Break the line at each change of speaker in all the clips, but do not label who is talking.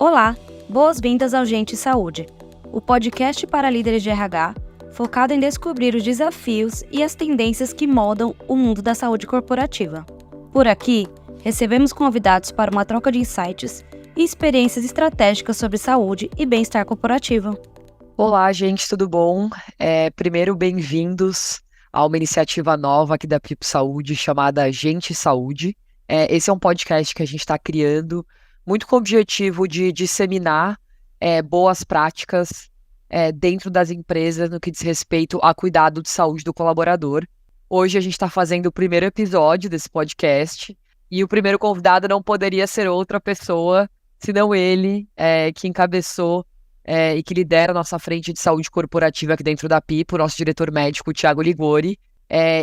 Olá, boas-vindas ao Gente Saúde, o podcast para líderes de RH focado em descobrir os desafios e as tendências que moldam o mundo da saúde corporativa. Por aqui, recebemos convidados para uma troca de insights e experiências estratégicas sobre saúde e bem-estar corporativo.
Olá, gente, tudo bom? Primeiro, bem-vindos a uma iniciativa nova aqui da Pipo Saúde chamada Gente Saúde. Esse é um podcast que a gente está criando muito com o objetivo de disseminar boas práticas dentro das empresas no que diz respeito a cuidado de saúde do colaborador. Hoje a gente está fazendo o primeiro episódio desse podcast e o primeiro convidado não poderia ser outra pessoa senão ele, que encabeçou e que lidera a nossa frente de saúde corporativa aqui dentro da Pipo, o nosso diretor médico, o Thiago Ligori.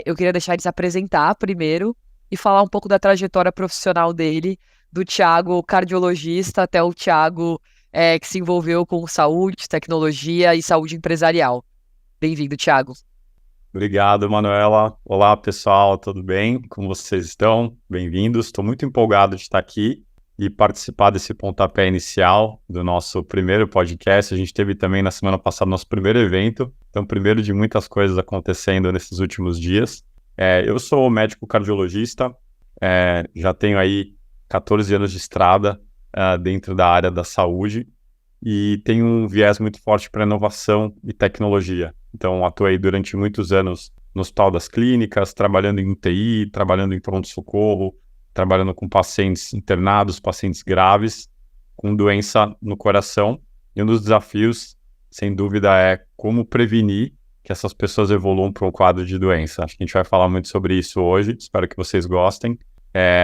Eu queria deixar ele se apresentar primeiro e falar um pouco da trajetória profissional dele, do Thiago cardiologista até o Thiago que se envolveu com saúde, tecnologia e saúde empresarial. Bem-vindo, Thiago.
Obrigado, Manuela. Olá, pessoal, tudo bem? Como vocês estão? Bem-vindos. Estou muito empolgado de estar aqui e participar desse pontapé inicial do nosso primeiro podcast. A gente teve também na semana passada nosso primeiro evento, então primeiro de muitas coisas acontecendo nesses últimos dias. Eu sou médico cardiologista, já tenho aí 14 anos de estrada dentro da área da saúde e tenho um viés muito forte para inovação e tecnologia. Então atuei durante muitos anos no Hospital das Clínicas, trabalhando em UTI, trabalhando em pronto-socorro, trabalhando com pacientes internados, pacientes graves, com doença no coração. E um dos desafios, sem dúvida, é como prevenir que essas pessoas evoluam para um quadro de doença. Acho que a gente vai falar muito sobre isso hoje, espero que vocês gostem.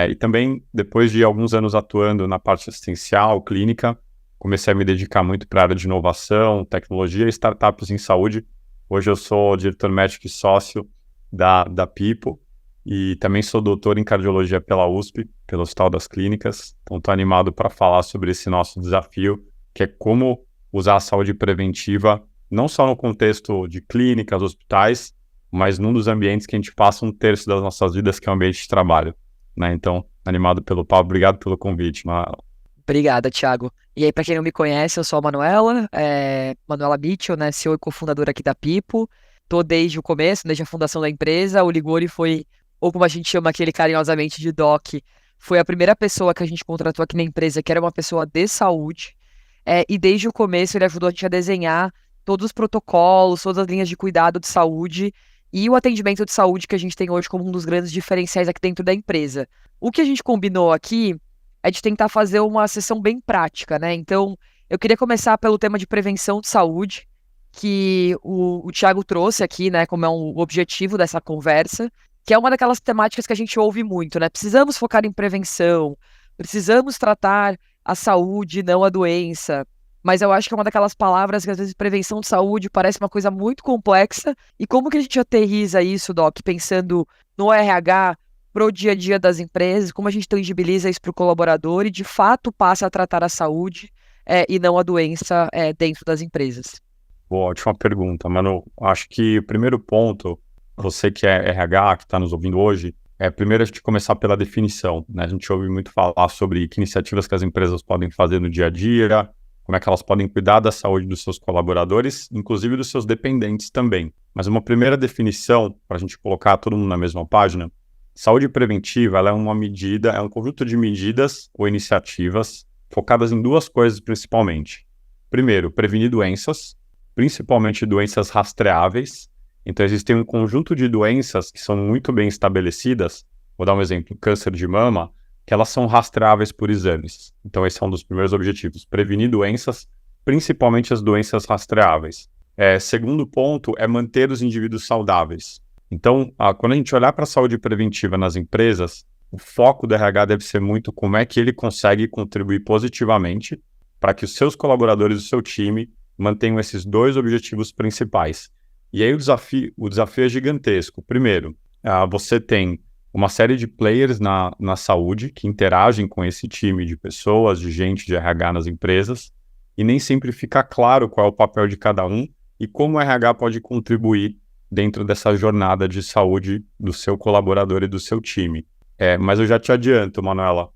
E também, depois de alguns anos atuando na parte assistencial, clínica, comecei a me dedicar muito para a área de inovação, tecnologia e startups em saúde. Hoje eu sou diretor médico e sócio da Pipo, e também sou doutor em cardiologia pela USP, pelo Hospital das Clínicas. Então estou animado para falar sobre esse nosso desafio, que é como usar a saúde preventiva, não só no contexto de clínicas, hospitais, mas num dos ambientes que a gente passa um terço das nossas vidas, que é o ambiente de trabalho, né? Então, animado pelo papo, obrigado pelo convite, Manuela.
Obrigada, Thiago. E aí, para quem não me conhece, eu sou a Manuela Mitchell, né, CEO e cofundadora aqui da Pipo. Estou desde o começo, desde a fundação da empresa. O Ligori foi, ou como a gente chama aquele carinhosamente de Doc, foi a primeira pessoa que a gente contratou aqui na empresa, que era uma pessoa de saúde, e desde o começo ele ajudou a gente a desenhar todos os protocolos, todas as linhas de cuidado de saúde e o atendimento de saúde que a gente tem hoje como um dos grandes diferenciais aqui dentro da empresa. O que a gente combinou aqui é de tentar fazer uma sessão bem prática, né? Então, eu queria começar pelo tema de prevenção de saúde, que o Thiago trouxe aqui, né, como é um objetivo dessa conversa, que é uma daquelas temáticas que a gente ouve muito, né? Precisamos focar em prevenção, precisamos tratar a saúde, não a doença. Mas eu acho que é uma daquelas palavras que às vezes prevenção de saúde parece uma coisa muito complexa. E como que a gente aterriza isso, Doc, pensando no RH para o dia a dia das empresas, como a gente tangibiliza isso para o colaborador e de fato passa a tratar a saúde e não a doença dentro das empresas?
Boa, ótima pergunta, Manu. Acho que o primeiro ponto, você que é RH, que está nos ouvindo hoje, primeiro a gente começar pela definição, né? A gente ouve muito falar sobre que iniciativas que as empresas podem fazer no dia a dia, como é que elas podem cuidar da saúde dos seus colaboradores, inclusive dos seus dependentes também. Mas uma primeira definição, para a gente colocar todo mundo na mesma página, saúde preventiva ela é uma medida, é um conjunto de medidas ou iniciativas focadas em duas coisas principalmente. Primeiro, prevenir doenças, principalmente doenças rastreáveis. Então existem um conjunto de doenças que são muito bem estabelecidas, vou dar um exemplo, câncer de mama, que elas são rastreáveis por exames. Então esse é um dos primeiros objetivos, prevenir doenças, principalmente as doenças rastreáveis. Segundo ponto é manter os indivíduos saudáveis. Então, quando a gente olhar para a saúde preventiva nas empresas, o foco do RH deve ser muito como é que ele consegue contribuir positivamente para que os seus colaboradores, o seu time, mantenham esses dois objetivos principais. E aí o desafio é gigantesco. Primeiro, você tem uma série de players na saúde que interagem com esse time de pessoas, de gente de RH nas empresas, e nem sempre fica claro qual é o papel de cada um e como o RH pode contribuir dentro dessa jornada de saúde do seu colaborador e do seu time. Mas eu já te adianto, Manuela,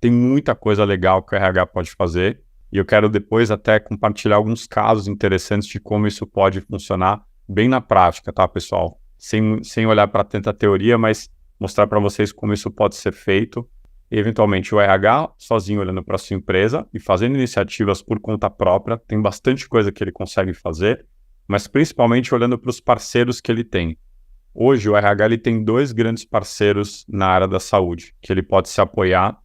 tem muita coisa legal que o RH pode fazer, E eu quero depois até compartilhar alguns casos interessantes de como isso pode funcionar bem na prática, tá, pessoal? Sem olhar para tanta teoria, mas mostrar para vocês como isso pode ser feito. E, eventualmente, o RH, sozinho olhando para a sua empresa e fazendo iniciativas por conta própria, tem bastante coisa que ele consegue fazer, mas principalmente olhando para os parceiros que ele tem. Hoje, o RH ele tem 2 grandes parceiros na área da saúde, que ele pode se apoiar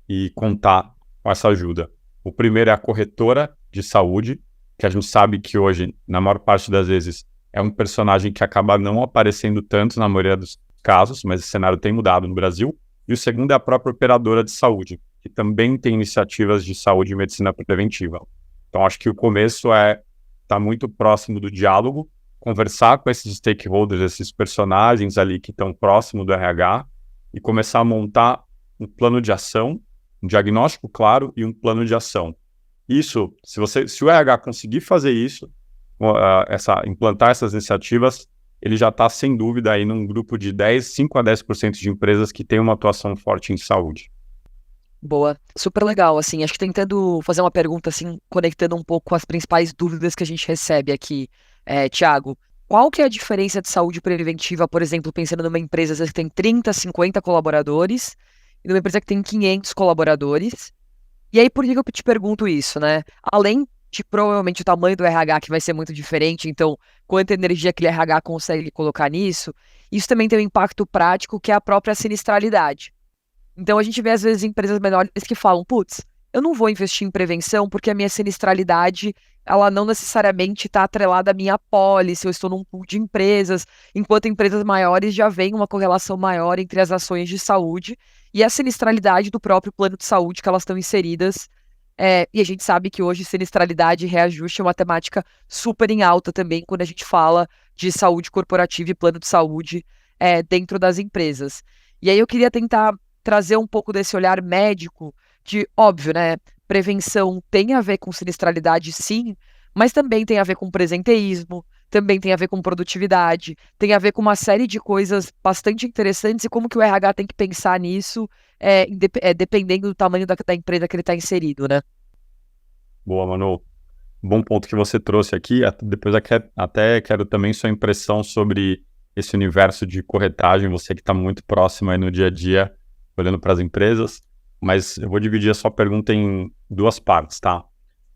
e contar com essa ajuda. O primeiro é a corretora de saúde, que a gente sabe que hoje, na maior parte das vezes, é um personagem que acaba não aparecendo tanto na maioria dos casos, mas esse cenário tem mudado no Brasil. E o segundo é a própria operadora de saúde, que também tem iniciativas de saúde e medicina preventiva. Então, acho que o começo é estar muito próximo do diálogo, conversar com esses stakeholders, esses personagens ali que estão próximo do RH e começar a montar um plano de ação, um diagnóstico claro e um plano de ação. Isso, se o RH conseguir fazer isso, implantar essas iniciativas, ele já está, sem dúvida, aí num grupo de 5 a 10% de empresas que tem uma atuação forte em saúde.
Boa, super legal, assim, acho que tentando fazer uma pergunta, assim, conectando um pouco com as principais dúvidas que a gente recebe aqui, Thiago, qual que é a diferença de saúde preventiva, por exemplo, pensando numa empresa às vezes, que tem 30, 50 colaboradores, e numa empresa que tem 500 colaboradores, e aí por que eu te pergunto isso, né? Além de provavelmente o tamanho do RH que vai ser muito diferente, então quanta energia aquele RH consegue colocar nisso, isso também tem um impacto prático que é a própria sinistralidade. Então a gente vê às vezes empresas menores que falam, putz, eu não vou investir em prevenção porque a minha sinistralidade, ela não necessariamente está atrelada à minha apólice, eu estou num pool de empresas, enquanto empresas maiores já vem uma correlação maior entre as ações de saúde e a sinistralidade do próprio plano de saúde que elas estão inseridas. E a gente sabe que hoje sinistralidade e reajuste é uma temática super em alta também quando a gente fala de saúde corporativa e plano de saúde dentro das empresas. E aí eu queria tentar trazer um pouco desse olhar médico de, óbvio, né, prevenção tem a ver com sinistralidade, sim, mas também tem a ver com presenteísmo, também tem a ver com produtividade, tem a ver com uma série de coisas bastante interessantes e como que o RH tem que pensar nisso, dependendo do tamanho da empresa que ele está inserido, né?
Boa, Manu. Bom ponto que você trouxe aqui. Depois até quero também sua impressão sobre esse universo de corretagem, você que está muito próximo aí no dia a dia, olhando para as empresas, mas eu vou dividir a sua pergunta em 2 partes, tá?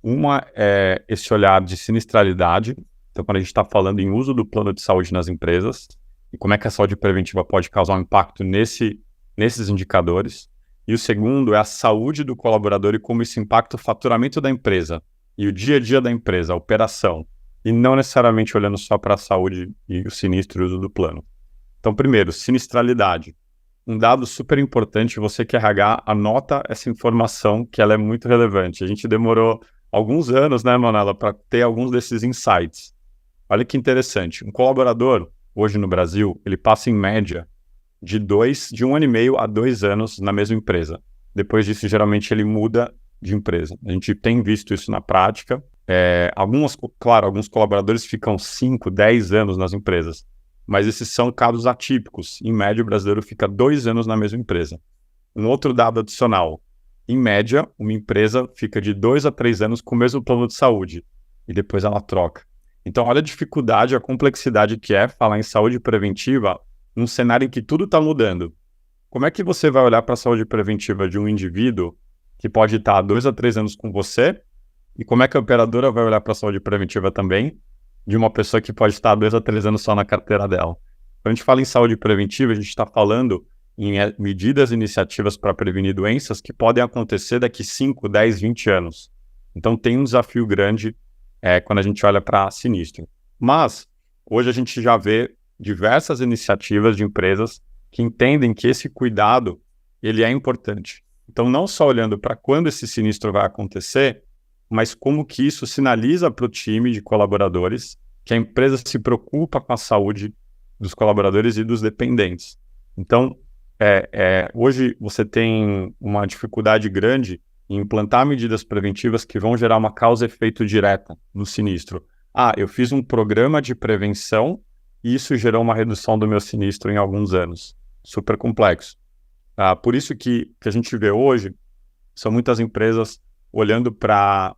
Uma é esse olhar de sinistralidade, então quando a gente está falando em uso do plano de saúde nas empresas, e como é que a saúde preventiva pode causar um impacto nesses indicadores. E o segundo é a saúde do colaborador e como isso impacta o faturamento da empresa e o dia a dia da empresa, a operação, e não necessariamente olhando só para a saúde e o sinistro e o uso do plano. Então, primeiro, sinistralidade. Um dado super importante, você que é RH, anota essa informação que ela é muito relevante. A gente demorou alguns anos, né, Manela, para ter alguns desses insights. Olha que interessante. Um colaborador, hoje no Brasil, ele passa em média de 1 ano e meio a 2 anos na mesma empresa. Depois disso, geralmente, ele muda de empresa. A gente tem visto isso na prática. Alguns colaboradores ficam 5, 10 anos nas empresas. Mas esses são casos atípicos. Em média, o brasileiro fica 2 anos na mesma empresa. Um outro dado adicional. Em média, uma empresa fica de 2 a 3 anos com o mesmo plano de saúde. E depois ela troca. Então, olha a dificuldade, a complexidade que é falar em saúde preventiva num cenário em que tudo está mudando. Como é que você vai olhar para a saúde preventiva de um indivíduo que pode estar 2 a 3 anos com você? E como é que a operadora vai olhar para a saúde preventiva também de uma pessoa que pode estar 2 a 3 anos só na carteira dela? Quando a gente fala em saúde preventiva, a gente está falando em medidas e iniciativas para prevenir doenças que podem acontecer daqui 5, 10, 20 anos. Então tem um desafio grande quando a gente olha para sinistro. Mas hoje a gente já vê diversas iniciativas de empresas que entendem que esse cuidado ele é importante. Então não só olhando para quando esse sinistro vai acontecer, mas como que isso sinaliza para o time de colaboradores que a empresa se preocupa com a saúde dos colaboradores e dos dependentes. Então, hoje você tem uma dificuldade grande em implantar medidas preventivas que vão gerar uma causa e efeito direta no sinistro. Eu fiz um programa de prevenção e isso gerou uma redução do meu sinistro em alguns anos. Super complexo. Por isso que a gente vê hoje são muitas empresas olhando para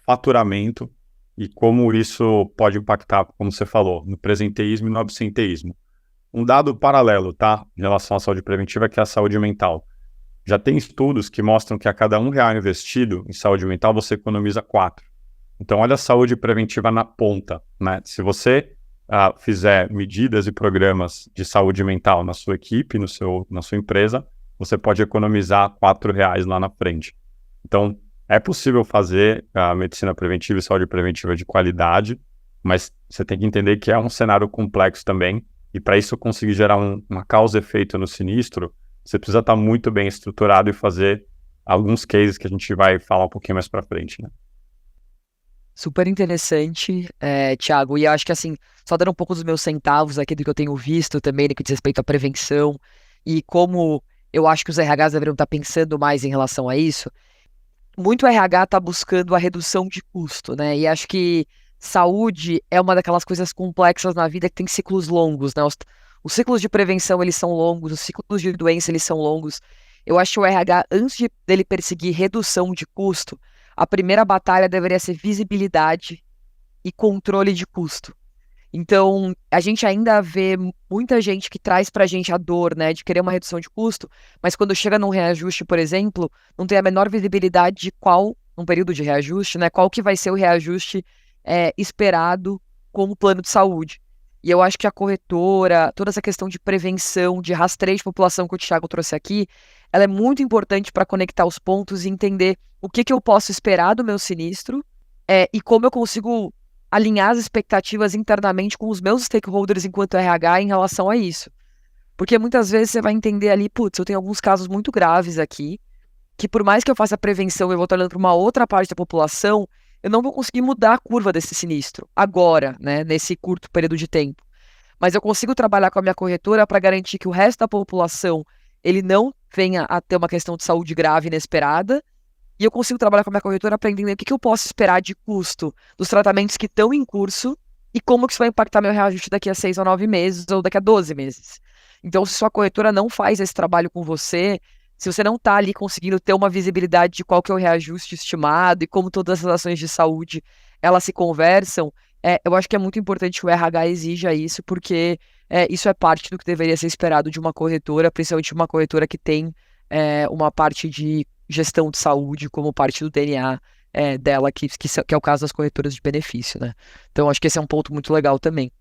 faturamento e como isso pode impactar, como você falou, no presenteísmo e no absenteísmo. Um dado paralelo, tá, em relação à saúde preventiva, que é a saúde mental. Já tem estudos que mostram que a cada R$ 1 investido em saúde mental, você economiza 4. Então, olha a saúde preventiva na ponta, né? Se você fizer medidas e programas de saúde mental na sua equipe, na sua empresa, você pode economizar R$ 4 lá na frente. Então, é possível fazer a medicina preventiva e saúde preventiva de qualidade, mas você tem que entender que é um cenário complexo também, e para isso conseguir gerar uma causa e efeito no sinistro, você precisa estar muito bem estruturado e fazer alguns cases que a gente vai falar um pouquinho mais para frente, né?
Super interessante, Thiago. E eu acho que, assim, só dando um pouco dos meus centavos aqui do que eu tenho visto também, no que diz respeito à prevenção e como eu acho que os RHs deveriam estar pensando mais em relação a isso. Muito RH está buscando a redução de custo, né? E acho que saúde é uma daquelas coisas complexas na vida que tem ciclos longos, né? Os ciclos de prevenção, eles são longos, os ciclos de doença, eles são longos. Eu acho que o RH, antes dele perseguir redução de custo, a primeira batalha deveria ser visibilidade e controle de custo. Então, a gente ainda vê muita gente que traz pra gente a dor, né, de querer uma redução de custo, mas quando chega num reajuste, por exemplo, não tem a menor visibilidade de qual, num período de reajuste, né, qual que vai ser o reajuste esperado como plano de saúde. E eu acho que a corretora, toda essa questão de prevenção, de rastreio de população que o Thiago trouxe aqui, ela é muito importante para conectar os pontos e entender o que eu posso esperar do meu sinistro e como eu consigo alinhar as expectativas internamente com os meus stakeholders enquanto RH em relação a isso. Porque muitas vezes você vai entender ali, putz, eu tenho alguns casos muito graves aqui, que por mais que eu faça prevenção e eu vou estar olhando para uma outra parte da população, eu não vou conseguir mudar a curva desse sinistro agora, né, nesse curto período de tempo. Mas eu consigo trabalhar com a minha corretora para garantir que o resto da população ele não venha a ter uma questão de saúde grave inesperada, e eu consigo trabalhar com a minha corretora para entender o que eu posso esperar de custo dos tratamentos que estão em curso e como que isso vai impactar meu reajuste daqui a 6 ou 9 meses ou daqui a 12 meses. Então, se sua corretora não faz esse trabalho com você, se você não está ali conseguindo ter uma visibilidade de qual que é o reajuste estimado e como todas as ações de saúde elas se conversam, eu acho que é muito importante que o RH exija isso, porque isso é parte do que deveria ser esperado de uma corretora, principalmente uma corretora que tem uma parte de gestão de saúde como parte do DNA dela, que é o caso das corretoras de benefício, né? Então, acho que esse é um ponto muito legal também.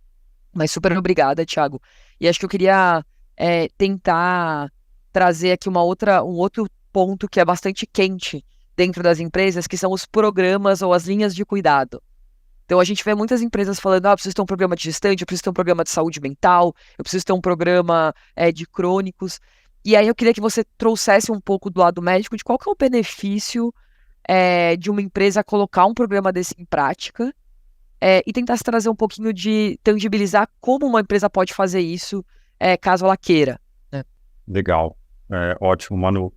Mas super obrigada, Thiago. E acho que eu queria tentar trazer aqui um outro ponto que é bastante quente dentro das empresas, que são os programas ou as linhas de cuidado. Então, a gente vê muitas empresas falando, eu preciso ter um programa de gestante, eu preciso ter um programa de saúde mental, eu preciso ter um programa de crônicos. E aí eu queria que você trouxesse um pouco do lado médico de qual que é o benefício de uma empresa colocar um programa desse em prática e tentasse trazer um pouquinho de tangibilizar como uma empresa pode fazer isso caso ela queira, né?
Legal, ótimo, Manu.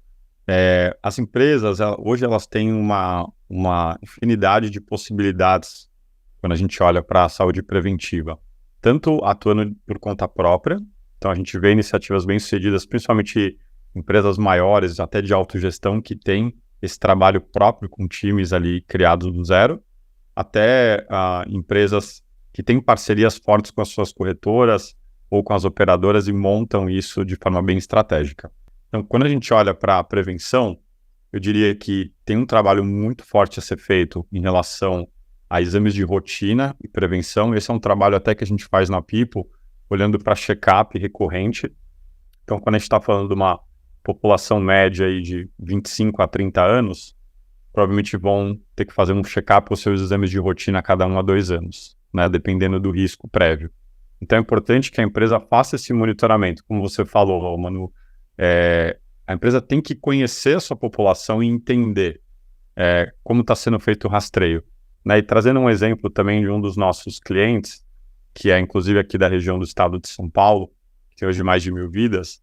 As empresas, hoje elas têm uma infinidade de possibilidades quando a gente olha para a saúde preventiva, tanto atuando por conta própria. Então, a gente vê iniciativas bem-sucedidas, principalmente empresas maiores, até de autogestão, que têm esse trabalho próprio com times ali criados do zero, até empresas que têm parcerias fortes com as suas corretoras ou com as operadoras e montam isso de forma bem estratégica. Então, quando a gente olha para a prevenção, eu diria que tem um trabalho muito forte a ser feito em relação a exames de rotina e prevenção. Esse é um trabalho até que a gente faz na Pipo, olhando para check-up recorrente. Então, quando a gente está falando de uma população média aí de 25 a 30 anos, provavelmente vão ter que fazer um check-up ou seus exames de rotina a cada 1 a 2 anos, né, dependendo do risco prévio. Então, é importante que a empresa faça esse monitoramento. Como você falou, Manu, a empresa tem que conhecer a sua população e entender como está sendo feito o rastreio, né? E trazendo um exemplo também de um dos nossos clientes, que é inclusive aqui da região do estado de São Paulo, que tem hoje mais de 1.000 vidas,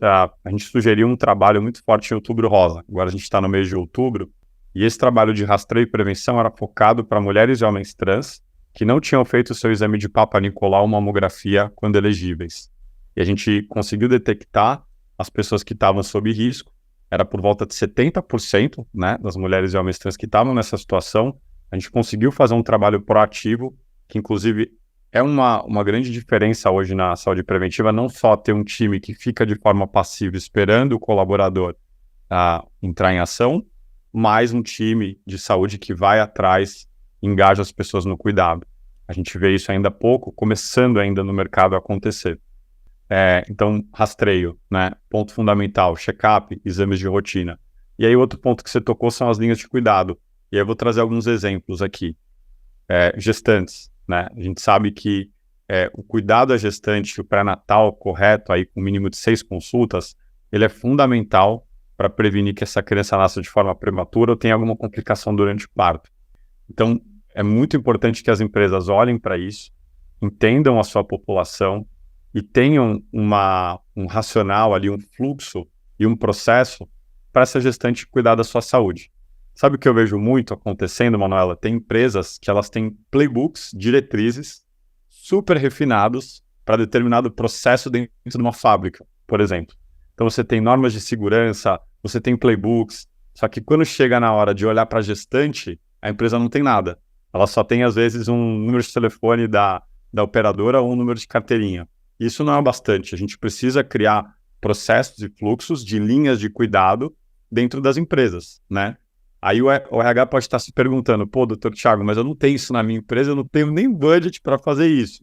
a gente sugeriu um trabalho muito forte em Outubro Rosa. Agora a gente está no mês de outubro, e esse trabalho de rastreio e prevenção era focado para mulheres e homens trans que não tinham feito o seu exame de Papa Nicolau ou mamografia quando elegíveis. E a gente conseguiu detectar as pessoas que estavam sob risco era por volta de 70%, né, das mulheres e homens trans que estavam nessa situação. A gente conseguiu fazer um trabalho proativo, que inclusive é uma grande diferença hoje na saúde preventiva, não só ter um time que fica de forma passiva esperando o colaborador entrar em ação, mas um time de saúde que vai atrás, engaja as pessoas no cuidado. A gente vê isso ainda há pouco, começando ainda no mercado a acontecer. Então, rastreio, né? Ponto fundamental, check-up, exames de rotina. E aí, outro ponto que você tocou são as linhas de cuidado. E aí eu vou trazer alguns exemplos aqui. Gestantes, né? A gente sabe que o cuidado à gestante, o pré-natal correto, aí com um mínimo de 6 consultas, ele é fundamental para prevenir que essa criança nasça de forma prematura ou tenha alguma complicação durante o parto. Então, é muito importante que as empresas olhem para isso, entendam a sua população e tenham um racional ali, um fluxo e um processo para essa gestante cuidar da sua saúde. Sabe o que eu vejo muito acontecendo, Manuela? Tem empresas que elas têm playbooks, diretrizes super refinados para determinado processo dentro de uma fábrica, por exemplo. Então você tem normas de segurança, você tem playbooks, só que quando chega na hora de olhar para a gestante, a empresa não tem nada. Ela só tem, às vezes, um número de telefone da operadora ou um número de carteirinha. Isso não é bastante. A gente precisa criar processos e fluxos de linhas de cuidado dentro das empresas, né? Aí o RH pode estar se perguntando, pô, doutor Thiago, mas eu não tenho isso na minha empresa, eu não tenho nem budget para fazer isso.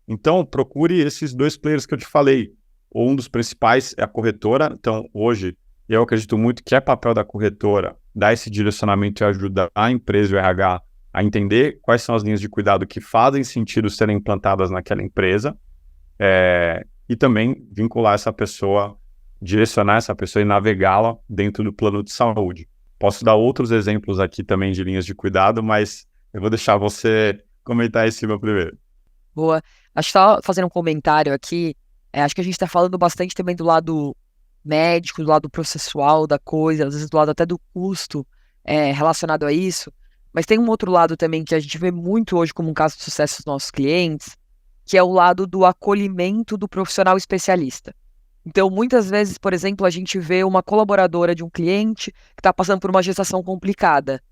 Então, procure esses 2 players que eu te falei. Um dos principais é a corretora. Então, hoje, eu acredito muito que é papel da corretora dar esse direcionamento e ajudar a empresa e o RH a entender quais são as linhas de cuidado que fazem sentido serem implantadas naquela empresa, e também vincular essa pessoa, direcionar essa pessoa e navegá-la dentro do plano de saúde. Posso dar outros exemplos aqui também de linhas de cuidado, mas eu vou deixar você comentar em cima primeiro.
Boa. Acho que só fazendo um comentário aqui, acho que a gente está falando bastante também do lado médico, do lado processual da coisa, às vezes do lado até do custo relacionado a isso, mas tem um outro lado também que a gente vê muito hoje como um caso de sucesso dos nossos clientes, que é o lado do acolhimento do profissional especialista. Então, muitas vezes, por exemplo, a gente vê uma colaboradora de um cliente que está passando por uma gestação complicada.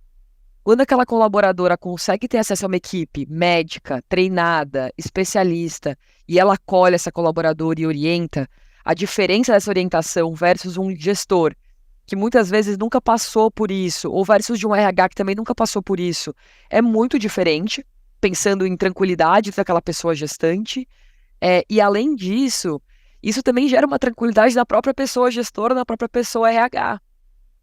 Quando aquela colaboradora consegue ter acesso a uma equipe médica, treinada, especialista, e ela acolhe essa colaboradora e orienta, a diferença dessa orientação versus um gestor, que muitas vezes nunca passou por isso, ou versus de um RH que também nunca passou por isso, é muito diferente, pensando em tranquilidade daquela pessoa gestante. E além disso, isso também gera uma tranquilidade na própria pessoa gestora, na própria pessoa RH.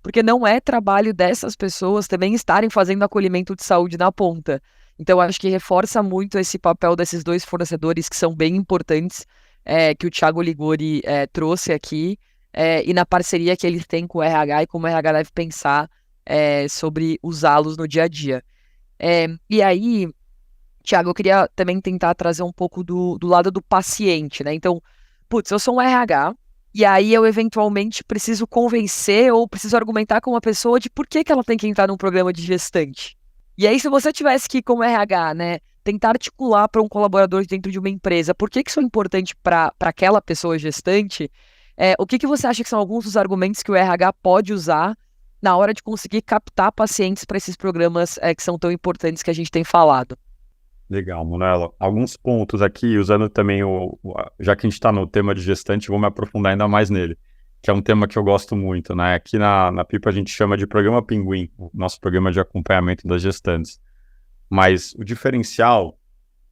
Porque não é trabalho dessas pessoas também estarem fazendo acolhimento de saúde na ponta. Então, acho que reforça muito esse papel desses 2 fornecedores que são bem importantes, que o Thiago Liguori trouxe aqui, e na parceria que eles têm com o RH e como o RH deve pensar sobre usá-los no dia a dia. E aí, Thiago, eu queria também tentar trazer um pouco do lado do paciente, né? Então, putz, eu sou um RH, e aí eu eventualmente preciso convencer ou preciso argumentar com uma pessoa de por que ela tem que entrar num programa de gestante. E aí, se você tivesse que, como RH, né, tentar articular para um colaborador dentro de uma empresa, por que isso é importante para aquela pessoa gestante, o que você acha que são alguns dos argumentos que o RH pode usar na hora de conseguir captar pacientes para esses programas que são tão importantes que a gente tem falado?
Legal, Manuela. Alguns pontos aqui, usando também já que a gente está no tema de gestante, vou me aprofundar ainda mais nele, que é um tema que eu gosto muito, né? Aqui na Pipa a gente chama de programa Pinguim, o nosso programa de acompanhamento das gestantes. Mas o diferencial,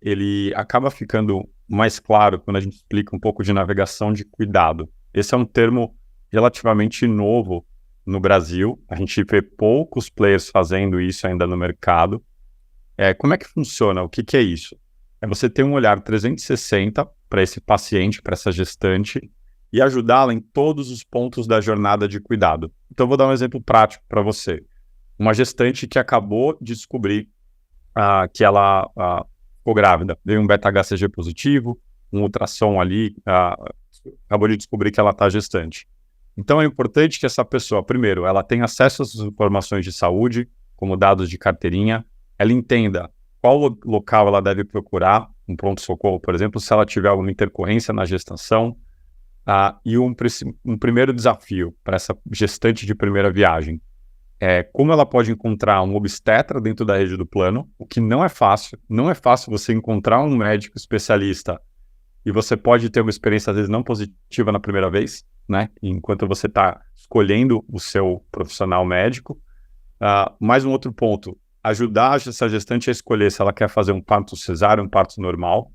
ele acaba ficando mais claro quando a gente explica um pouco de navegação de cuidado. Esse é um termo relativamente novo no Brasil, a gente vê poucos players fazendo isso ainda no mercado. Como é que funciona? O que é isso? É você ter um olhar 360 para esse paciente, para essa gestante, e ajudá-la em todos os pontos da jornada de cuidado. Então, eu vou dar um exemplo prático para você. Uma gestante que acabou de descobrir que ela ficou grávida, veio um beta-HCG positivo, um ultrassom ali, acabou de descobrir que ela está gestante. Então, é importante que essa pessoa, primeiro, ela tenha acesso às informações de saúde, como dados de carteirinha, ela entenda qual local ela deve procurar, um pronto-socorro, por exemplo, se ela tiver alguma intercorrência na gestação, E um primeiro desafio para essa gestante de primeira viagem é como ela pode encontrar um obstetra dentro da rede do plano, o que não é fácil. Não é fácil você encontrar um médico especialista e você pode ter uma experiência, às vezes, não positiva na primeira vez, né? Enquanto você está escolhendo o seu profissional médico. Mais um outro ponto, ajudar essa gestante a escolher se ela quer fazer um parto cesáreo, um parto normal.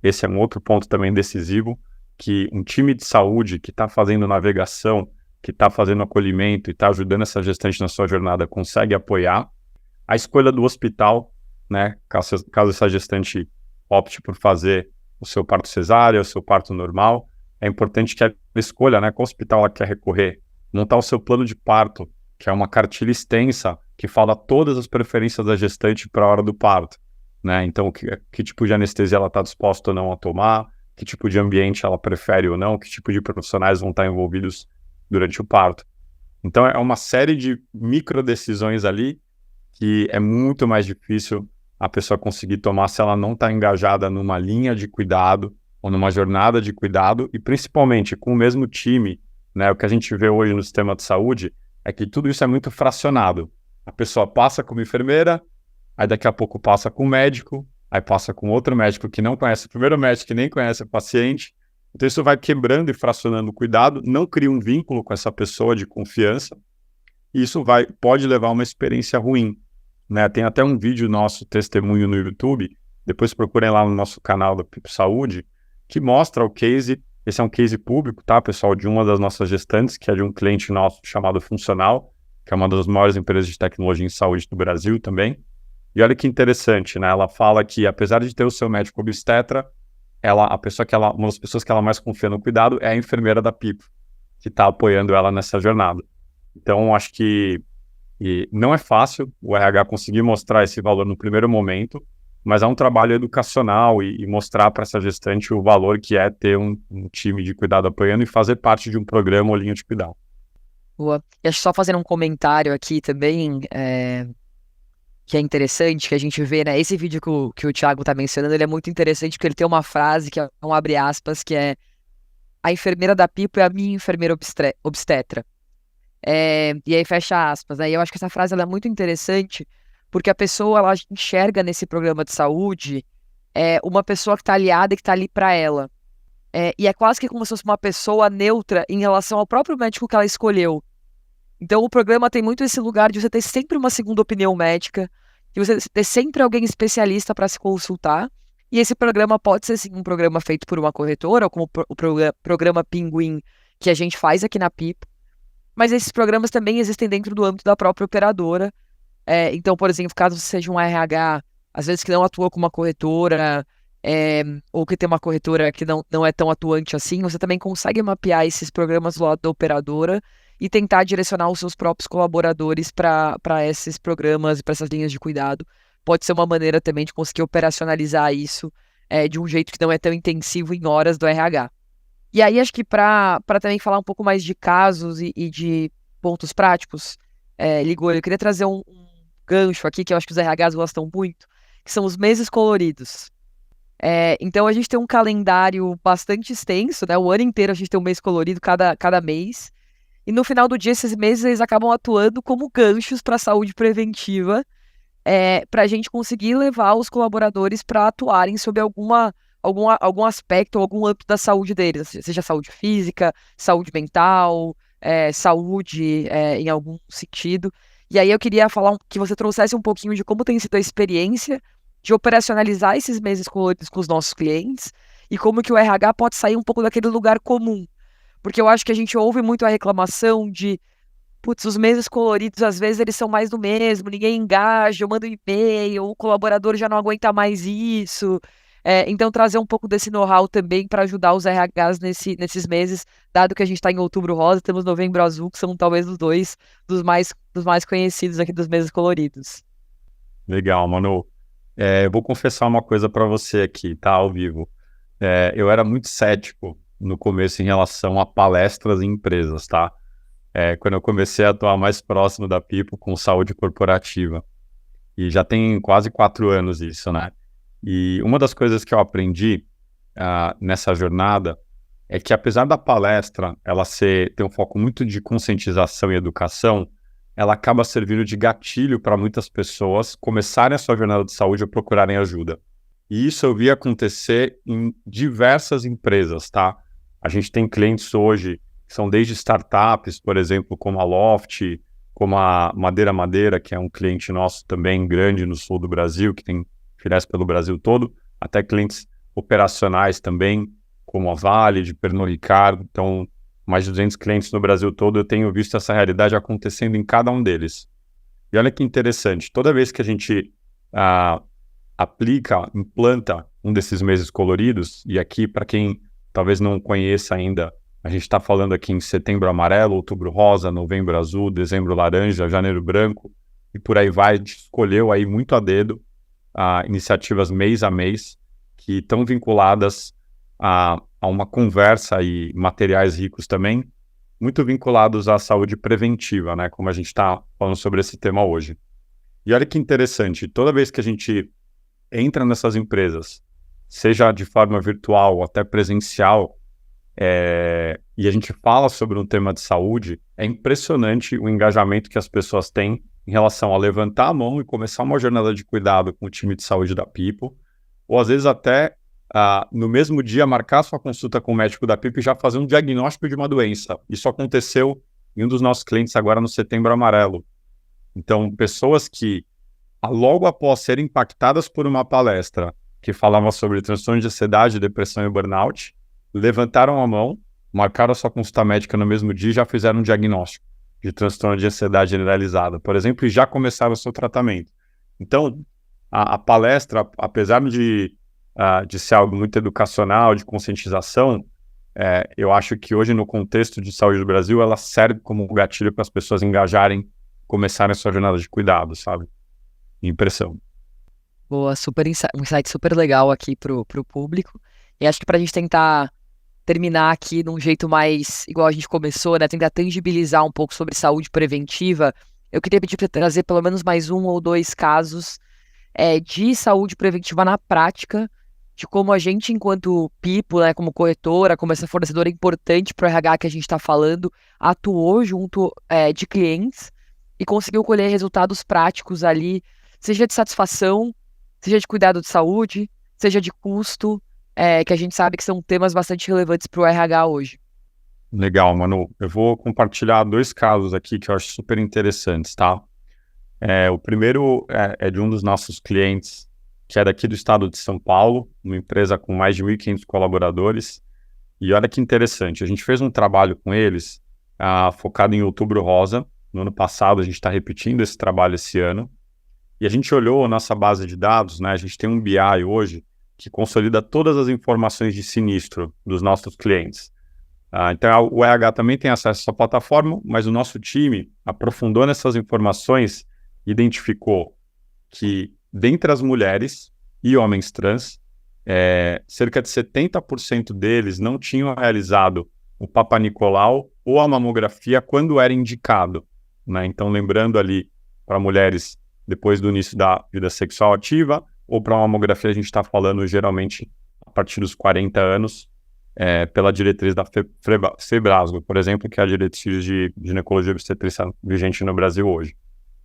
Esse é um outro ponto também decisivo, que um time de saúde que está fazendo navegação, que está fazendo acolhimento e está ajudando essa gestante na sua jornada, consegue apoiar. A escolha do hospital, né? Caso essa gestante opte por fazer o seu parto cesáreo, o seu parto normal, é importante que ela escolha, né, qual hospital ela quer recorrer, montar o seu plano de parto, que é uma cartilha extensa que fala todas as preferências da gestante para a hora do parto, né? Então, que tipo de anestesia ela está disposta ou não a tomar, que tipo de ambiente ela prefere ou não, que tipo de profissionais vão estar envolvidos durante o parto. Então, é uma série de micro decisões ali que é muito mais difícil a pessoa conseguir tomar se ela não está engajada numa linha de cuidado ou numa jornada de cuidado e principalmente com o mesmo time, né? O que a gente vê hoje no sistema de saúde é que tudo isso é muito fracionado. A pessoa passa como enfermeira, aí daqui a pouco passa com o médico, aí passa com outro médico que não conhece o primeiro médico, que nem conhece o paciente. Então isso vai quebrando e fracionando o cuidado, não cria um vínculo com essa pessoa de confiança, e isso pode levar a uma experiência ruim, né? Tem até um vídeo nosso, testemunho no YouTube, depois procurem lá no nosso canal da Pipo Saúde, que mostra o case, esse é um case público, tá, pessoal, de uma das nossas gestantes, que é de um cliente nosso chamado Funcional, que é uma das maiores empresas de tecnologia em saúde do Brasil também. E olha que interessante, né? Ela fala que, apesar de ter o seu médico obstetra, uma das pessoas que ela mais confia no cuidado é a enfermeira da Pipo, que está apoiando ela nessa jornada. Então, acho que não é fácil o RH conseguir mostrar esse valor no primeiro momento, mas é um trabalho educacional e mostrar para essa gestante o valor que é ter um time de cuidado apoiando e fazer parte de um programa ou linha de cuidado.
Boa. E acho que só fazendo um comentário aqui também, que é interessante, que a gente vê, né? Esse vídeo que o Thiago tá mencionando, ele é muito interessante porque ele tem uma frase que é um abre aspas, que é: a enfermeira da Pipo é a minha enfermeira obstetra. E aí fecha aspas, né? E eu acho que essa frase ela é muito interessante porque a pessoa, ela enxerga nesse programa de saúde uma pessoa que tá aliada e que tá ali para ela. E é quase que como se fosse uma pessoa neutra em relação ao próprio médico que ela escolheu. Então o programa tem muito esse lugar de você ter sempre uma segunda opinião médica, de você ter sempre alguém especialista para se consultar. E esse programa pode ser sim um programa feito por uma corretora, como o programa Pinguim que a gente faz aqui na Pipo. Mas esses programas também existem dentro do âmbito da própria operadora. Então, por exemplo, caso você seja um RH, às vezes que não atua com uma corretora, ou que tem uma corretora que não é tão atuante assim, você também consegue mapear esses programas do lado da operadora e tentar direcionar os seus próprios colaboradores para esses programas e para essas linhas de cuidado. Pode ser uma maneira também de conseguir operacionalizar isso de um jeito que não é tão intensivo em horas do RH. E aí, acho que para também falar um pouco mais de casos e de pontos práticos, Ligor, eu queria trazer um gancho aqui que eu acho que os RHs gostam muito, que são os meses coloridos. Então, a gente tem um calendário bastante extenso, né? O ano inteiro a gente tem um mês colorido cada mês. E no final do dia, esses meses eles acabam atuando como ganchos para a saúde preventiva, para a gente conseguir levar os colaboradores para atuarem sobre algum aspecto ou algum âmbito da saúde deles, seja saúde física, saúde mental, saúde em algum sentido. E aí eu queria falar que você trouxesse um pouquinho de como tem sido a experiência de operacionalizar esses meses coloridos com os nossos clientes e como que o RH pode sair um pouco daquele lugar comum. Porque eu acho que a gente ouve muito a reclamação de, putz, os meses coloridos, às vezes eles são mais do mesmo, ninguém engaja, eu mando um e-mail, o colaborador já não aguenta mais isso. Então, trazer um pouco desse know-how também para ajudar os RHs nesses meses, dado que a gente está em Outubro Rosa, temos Novembro Azul, que são talvez os dois dos mais conhecidos aqui dos meses coloridos.
Legal, Manu. Eu vou confessar uma coisa para você aqui, tá, ao vivo. Eu era muito cético no começo em relação a palestras em empresas, tá? Quando eu comecei a atuar mais próximo da Pipo com saúde corporativa. E já tem quase 4 anos isso, né? E uma das coisas que eu aprendi nessa jornada é que apesar da palestra ela ter um foco muito de conscientização e educação, ela acaba servindo de gatilho para muitas pessoas começarem a sua jornada de saúde ou procurarem ajuda. E isso eu vi acontecer em diversas empresas, tá? A gente tem clientes hoje que são desde startups, por exemplo, como a Loft, como a Madeira, que é um cliente nosso também grande no sul do Brasil, que tem filiais pelo Brasil todo, até clientes operacionais também, como a Vale, de Pernod Ricard. Então, mais de 200 clientes no Brasil todo, eu tenho visto essa realidade acontecendo em cada um deles. E olha que interessante, toda vez que a gente implanta um desses meses coloridos, e aqui, para quem talvez não conheça ainda, a gente está falando aqui em setembro amarelo, outubro rosa, novembro azul, dezembro laranja, janeiro branco, e por aí vai. A gente escolheu aí muito a dedo iniciativas mês a mês, que estão vinculadas a uma conversa e materiais ricos também, muito vinculados à saúde preventiva, né? Como a gente está falando sobre esse tema hoje. E olha que interessante, toda vez que a gente entra nessas empresas, seja de forma virtual ou até presencial, e a gente fala sobre um tema de saúde, é impressionante o engajamento que as pessoas têm em relação a levantar a mão e começar uma jornada de cuidado com o time de saúde da People, ou às vezes até no mesmo dia marcar sua consulta com o médico da People e já fazer um diagnóstico de uma doença. Isso aconteceu em um dos nossos clientes agora no Setembro Amarelo. Então, pessoas que logo após serem impactadas por uma palestra que falava sobre transtorno de ansiedade, depressão e burnout, levantaram a mão, marcaram a sua consulta médica no mesmo dia e já fizeram um diagnóstico de transtorno de ansiedade generalizada, por exemplo, e já começaram o seu tratamento. Então, a palestra, apesar de ser algo muito educacional, de conscientização, eu acho que hoje, no contexto de saúde do Brasil, ela serve como um gatilho para as pessoas engajarem, começarem a sua jornada de cuidado, sabe? Impressão.
Boa, um insight super legal aqui pro público. E acho que pra gente tentar terminar aqui de um jeito mais igual a gente começou, né? Tentar tangibilizar um pouco sobre saúde preventiva, eu queria pedir para trazer pelo menos mais 1 ou 2 casos de saúde preventiva na prática, de como a gente, enquanto People, né, como corretora, como essa fornecedora importante para o RH que a gente está falando, atuou junto de clientes e conseguiu colher resultados práticos ali, seja de satisfação, seja de cuidado de saúde, seja de custo, que a gente sabe que são temas bastante relevantes para o RH hoje.
Legal, Manu. Eu vou compartilhar 2 casos aqui que eu acho super interessantes, tá? O primeiro é de um dos nossos clientes, que é daqui do estado de São Paulo, uma empresa com mais de 1.500 colaboradores. E olha que interessante, a gente fez um trabalho com eles focado em Outubro Rosa. No ano passado, a gente está repetindo esse trabalho esse ano. E a gente olhou a nossa base de dados, né? A gente tem um BI hoje que consolida todas as informações de sinistro dos nossos clientes. Então, o RH também tem acesso a essa plataforma, mas o nosso time aprofundou nessas informações e identificou que, dentre as mulheres e homens trans, cerca de 70% deles não tinham realizado o Papa Nicolau ou a mamografia quando era indicado, né? Então, lembrando ali para mulheres depois do início da vida sexual ativa, ou para uma mamografia a gente está falando geralmente a partir dos 40 anos, pela diretriz da FEBRASGO, por exemplo, que é a diretriz de ginecologia e obstetrícia vigente no Brasil hoje.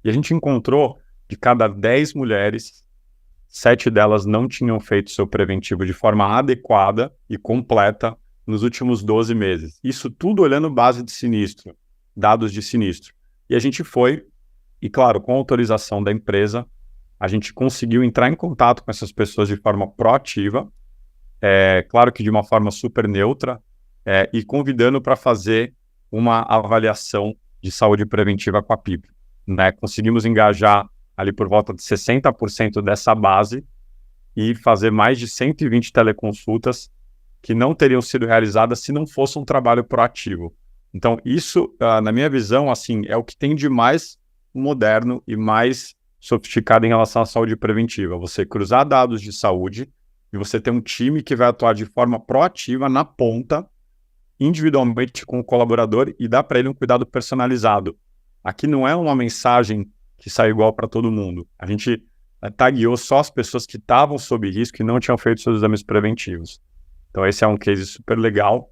E a gente encontrou de cada 10 mulheres, 7 delas não tinham feito seu preventivo de forma adequada e completa nos últimos 12 meses. Isso tudo olhando base de sinistro, dados de sinistro. E a gente foi, e claro, com a autorização da empresa, a gente conseguiu entrar em contato com essas pessoas de forma proativa, claro que de uma forma super neutra, e convidando para fazer uma avaliação de saúde preventiva com a PIP, né? Conseguimos engajar ali por volta de 60% dessa base e fazer mais de 120 teleconsultas que não teriam sido realizadas se não fosse um trabalho proativo. Então, isso, na minha visão, assim, é o que tem de mais moderno e mais sofisticado em relação à saúde preventiva. Você cruzar dados de saúde e você ter um time que vai atuar de forma proativa na ponta, individualmente com o colaborador e dar para ele um cuidado personalizado. Aqui não é uma mensagem que sai igual para todo mundo. A gente tagueou só as pessoas que estavam sob risco e não tinham feito seus exames preventivos. Então esse é um case super legal.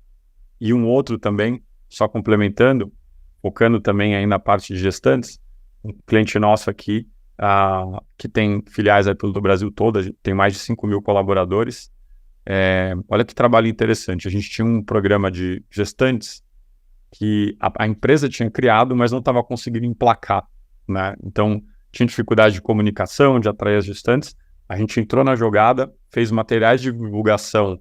E um outro também, só complementando, focando também aí na parte de gestantes, um cliente nosso aqui, que tem filiais aí pelo Brasil todo, a gente tem mais de 5.000 colaboradores. Olha que trabalho interessante, a gente tinha um programa de gestantes que a empresa tinha criado, mas não estava conseguindo emplacar, né? Então, tinha dificuldade de comunicação, de atrair as gestantes. A gente entrou na jogada, fez materiais de divulgação,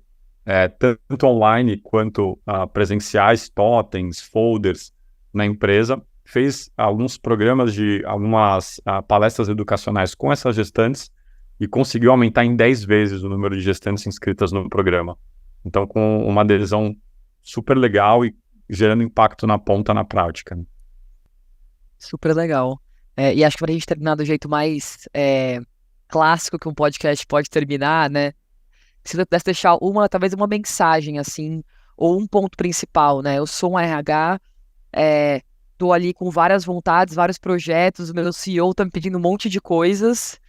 tanto online quanto presenciais, totens, folders na empresa, fez alguns programas de algumas palestras educacionais com essas gestantes e conseguiu aumentar em 10 vezes o número de gestantes inscritas no programa. Então, com uma adesão super legal e gerando impacto na ponta, na prática.
Super legal. E acho que para a gente terminar do jeito mais clássico que um podcast pode terminar, né? Se você pudesse deixar talvez uma mensagem, assim, ou um ponto principal, né? Eu sou um RH, tô ali com várias vontades, vários projetos, o meu CEO tá me pedindo um monte de coisas,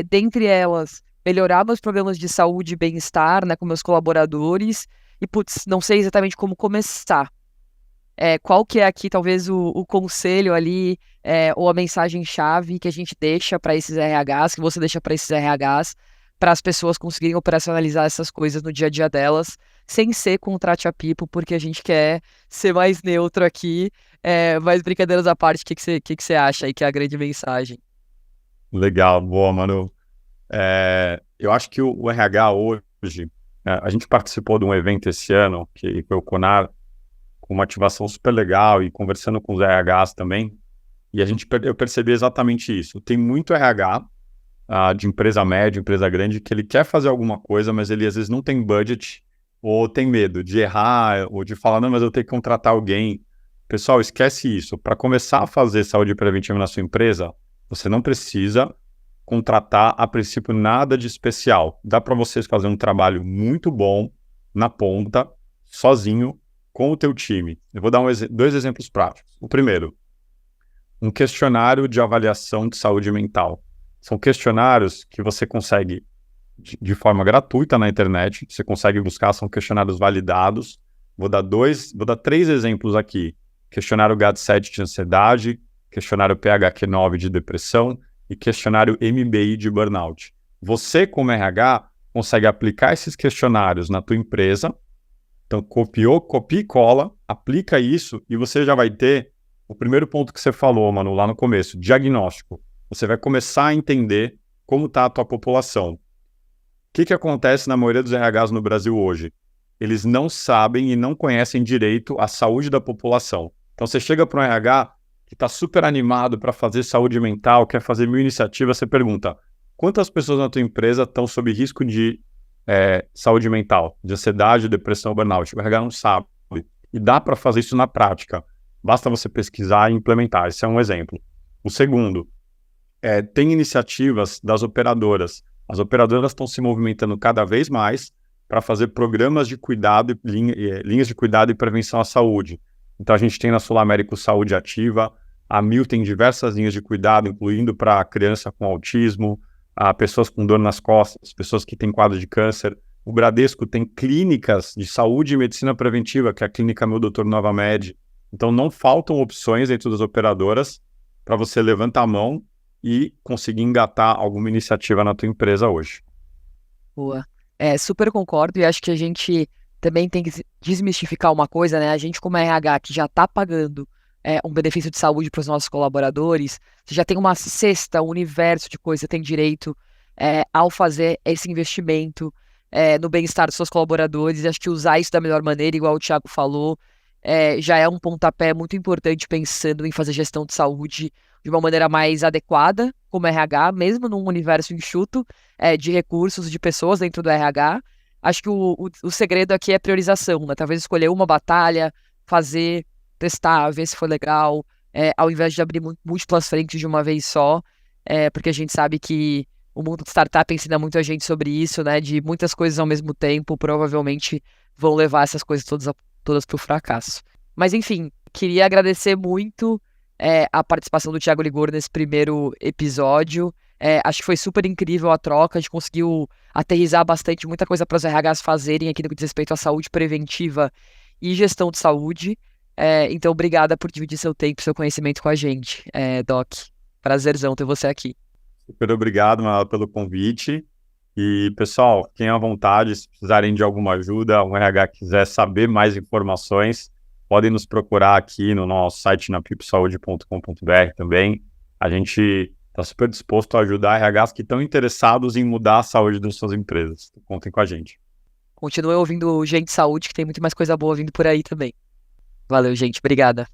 dentre elas, melhorar meus problemas de saúde e bem-estar, né, com meus colaboradores, e, putz, não sei exatamente como começar. Qual que é aqui, talvez, o conselho ali, ou a mensagem-chave que a gente deixa para esses RHs, que você deixa para esses RHs, para as pessoas conseguirem operacionalizar essas coisas no dia a dia delas, sem ser contrate a Pipo, porque a gente quer ser mais neutro aqui, mas brincadeiras à parte, o que você acha aí que é a grande mensagem?
Legal, boa, Manu. Eu acho que o RH hoje, a gente participou de um evento esse ano, que foi o CONAR, com uma ativação super legal e conversando com os RHs também, e eu percebi exatamente isso. Tem muito RH de empresa média, empresa grande, que ele quer fazer alguma coisa, mas ele às vezes não tem budget, ou tem medo de errar, ou de falar, não, mas eu tenho que contratar alguém. Pessoal, esquece isso. Para começar a fazer saúde preventiva na sua empresa, você não precisa contratar, a princípio, nada de especial. Dá para vocês fazer um trabalho muito bom, na ponta, sozinho, com o teu time. Eu vou dar 2 exemplos práticos. O primeiro, um questionário de avaliação de saúde mental. São questionários que você consegue de forma gratuita na internet, você consegue buscar, são questionários validados. Vou dar 3 exemplos aqui. Questionário GAD-7 de ansiedade, questionário PHQ-9 de depressão e questionário MBI de burnout. Você, como RH, consegue aplicar esses questionários na tua empresa. Então, copia e cola, aplica isso e você já vai ter o primeiro ponto que você falou, Manu, lá no começo, diagnóstico. Você vai começar a entender como está a tua população. O que acontece na maioria dos RHs no Brasil hoje? Eles não sabem e não conhecem direito a saúde da população. Então, você chega para um RH que está super animado para fazer saúde mental, quer fazer 1000 iniciativas, você pergunta, quantas pessoas na tua empresa estão sob risco de saúde mental, de ansiedade, depressão, burnout? O RH não sabe. E dá para fazer isso na prática. Basta você pesquisar e implementar. Esse é um exemplo. O segundo, tem iniciativas das operadoras. As operadoras estão se movimentando cada vez mais para fazer programas de cuidado, linhas de cuidado e prevenção à saúde. Então, a gente tem na Sul América o Saúde Ativa, a Mil tem diversas linhas de cuidado, incluindo para criança com autismo, pessoas com dor nas costas, pessoas que têm quadro de câncer. O Bradesco tem clínicas de saúde e medicina preventiva, que é a clínica Meu Doutor Nova Med. Então, não faltam opções dentro das operadoras para você levantar a mão e conseguir engatar alguma iniciativa na tua empresa hoje.
Boa. Super concordo e acho que a gente também tem que desmistificar uma coisa, né? A gente, como RH, que já está pagando um benefício de saúde para os nossos colaboradores, você já tem uma cesta, um universo de coisas que você tem direito ao fazer esse investimento no bem-estar dos seus colaboradores. E acho que usar isso da melhor maneira, igual o Thiago falou, já é um pontapé muito importante pensando em fazer gestão de saúde de uma maneira mais adequada, como RH, mesmo num universo enxuto de recursos, de pessoas dentro do RH. Acho que o segredo aqui é priorização, né? Talvez escolher uma batalha, fazer, testar, ver se foi legal, ao invés de abrir múltiplas frentes de uma vez só, porque a gente sabe que o mundo de startup ensina muito a gente sobre isso, né? De muitas coisas ao mesmo tempo, provavelmente vão levar essas coisas todas para o fracasso. Mas enfim, queria agradecer muito a participação do Thiago Ligor nesse primeiro episódio. Acho que foi super incrível a troca, a gente conseguiu aterrissar bastante muita coisa para os RHs fazerem aqui no que diz respeito à saúde preventiva e gestão de saúde. Então, obrigada por dividir seu tempo e seu conhecimento com a gente, Doc. Prazerzão ter você aqui.
Super obrigado, Manuela, pelo convite. E, pessoal, fiquem à vontade, se precisarem de alguma ajuda, um RH quiser saber mais informações, podem nos procurar aqui no nosso site na pipsaude.com.br também. A gente está super disposto a ajudar RHs que estão interessados em mudar a saúde das suas empresas. Contem com a gente.
Continue ouvindo Gente Saúde, que tem muito mais coisa boa vindo por aí também. Valeu, gente. Obrigada.